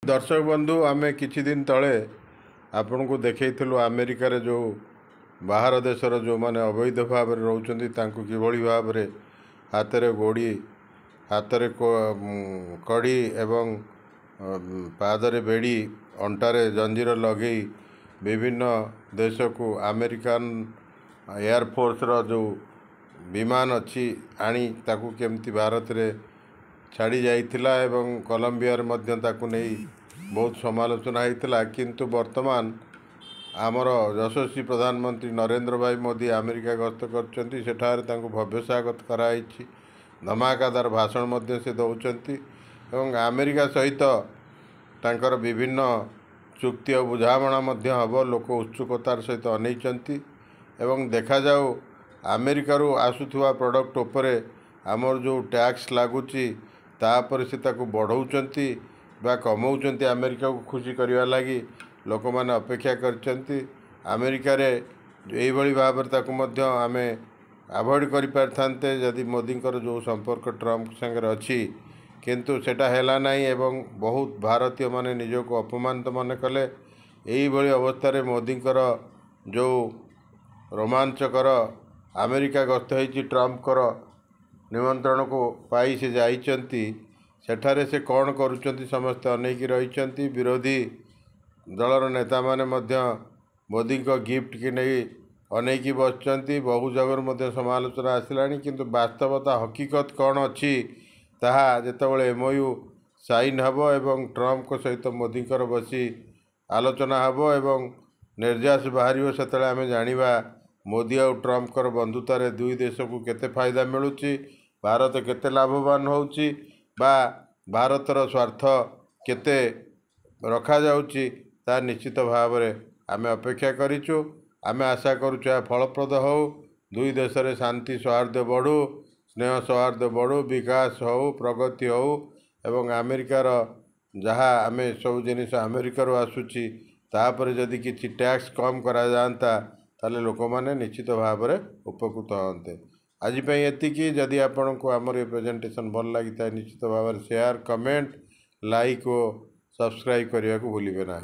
दर्शक बंधु आमे किछि दिन तले आपण को देखैथिलु अमेरिका रे जो बाहर देशर जो माने अवैध भाव में रोचंती तांको किभଳି भाव रे हाथ रे गोड़ी हाथ रे कड़ी एवं पादरे बेड़ी अंटारे जंजीर लगे विभिन्न देश को अमेरिकन एयरफोर्स रो जो विमान अच्छी आनी ताकू केमती भारत रे छाड़ी जाइथिला एवं कोलंबिया रे मध्य ताकू नहीं बहुत समालोचना होता किंतु वर्तमान आमर यशस्वी प्रधानमंत्री नरेंद्र भाई मोदी अमेरिका गस्त करछंती सेठारे तांको भव्य स्वागत कराई धमाकादार भाषण मध्य से दौरान एवं अमेरिका सहित तांकर विभिन्न चुक्ति और बुझामणा मध्य हब लोक उत्सुकतार सहित अनैचंती एवं देखा जाऊ अमेरिका आसुथुवा प्रोडक्ट उपरे आमर जो टैक्स लगुची तापर से ताकू बढ़ाउचंती बा कमाउचंती अमेरिका को खुशी करने लगी लोक मैंने अपेक्षा करचंती अमेरिका रे एई भली भाव ताकू मध्य आमे अवॉइड करि पारथांते यदि मोदींकर जो संपर्क ट्रम्प संगे अच्छी किंतु सेटा हैला नहीं एवं बहुत भारतीय माने निजको अपमानित मन कले एई भली अवस्था रे मोदींकर जो रोमांचकर अमेरिका गस्त होइछि ट्रम्प कर निमंत्रण को पाई से जाइचंती सेठारे से कौन करुचंती समस्त अनेक रही विरोधी दलर नेता माने मध्य मोदी को गिफ्ट की नहीं अनेक बसचंती बहु जगह मध्य समालोचना आसिलानी किंतु वास्तवता हकीकत कौन अच्छी ताहा जेतेबेले एमओयू साइन हब एवं ट्रम्प को सहित मोदी बसी आलोचना हब एवं निर्यास बाहर से आम जाना मोदी और ट्रम्प कर बंधुतार दुई देश को केते फायदा मिलूची भारत केते लाभवान होउची बा भारतर स्वार्थ केते रखा जाउची ता निश्चित भाव में आमे अपेक्षा करिचु आमे आशा करुछु फलप्रद हो दुई देश रे शांति सौहार्द बढ़ू स्नेह सौहार्द बढ़ू विकास हो प्रगति हो एवं अमेरिकार जहाँ आमे सब जिनिस अमेरिकार आसूची तापर जदि किछि टैक्स कम करा जाता ताले लोक माने निश्चित भाव में उपकृत होते आज एतिकी जदि आपण को आमर ये प्रेजेंटेशन भल लगी निश्चित भाव में शेयर कमेंट लाइक और सब्सक्राइब करने को भूलिए ना।